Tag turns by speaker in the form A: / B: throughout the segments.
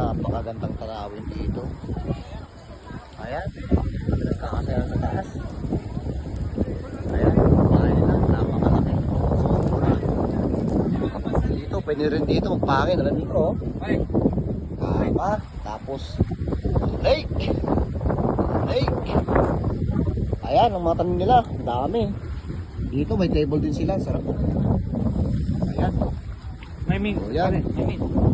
A: napakagandang tanawin dito. Ayan, nagkakasaya sa taas. Ayan, bahay nila, napakalaki. Sobra. Dito, pwede rin dito magpangin. Alam dito, oh. Kama, tapos lake. Ayan, ang mga tanim nila, ang dami. Dito may table din sila, sarap. Ayan. So, yan.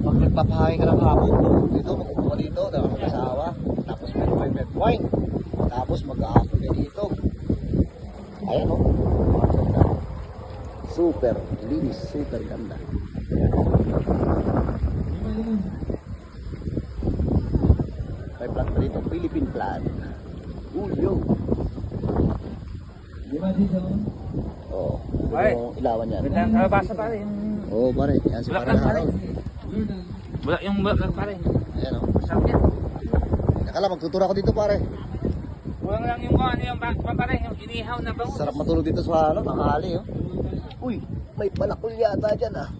A: Pag nagpapahangin ka ng hapon, dito, magkukuha dito, mag-asawa. Tapos may red wine. Tapos mag-aapon ka dito. Ayan, oh. Super linis, super ganda. May plant pa dito, Philippine plant. Yo.
B: Di ba dito?
A: Oh,
C: Ay.
A: yung ilawan yan.
C: Basa pare yung...
A: Oo, pare. Yan si pare Harold.
C: Yung bulaklak pare.
A: Ayan, oh.
C: Masarap yan.
A: Teka lang, magtuturo ako dito, pare.
C: Kulang lang yung ano yung pare, yung inihaw na bangus.
A: Sarap matulog dito sa tanghali, oh. Uy, may palakol yata dyan, ah.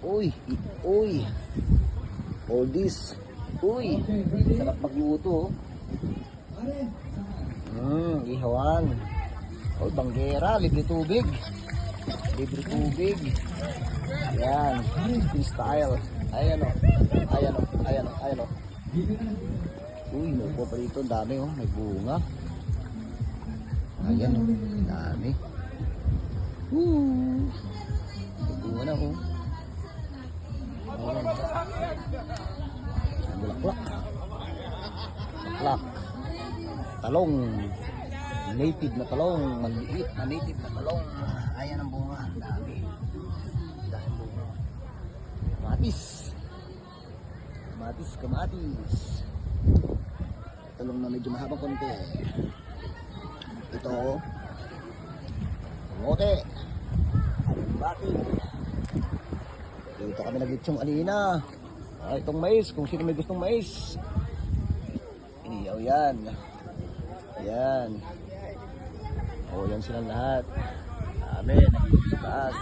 A: Uy. All this. Uy, sarap magluto, oh. Ihawan. Oh, banggera, libre tubig. Ayan, in style. Ayan, oh. Uy, may upo pa dito, dami, oh. May bunga. Ayan, oh. Dami. May bunga na, oh. Ayan. Bulaklak. Talong. Native na talong. Maliit na native na talong. Ayan ang bunga. Dami. Dami bunga. Kamatis. Talong na medyo mahabang konti. Ito. Kamote. Bati. Dito kami nag-litsong alina. Itong mais. Kung sino may gustong mais. Iniyaw yan. Ayan. O, yan silang lahat. Dami. Nagiging sa taas.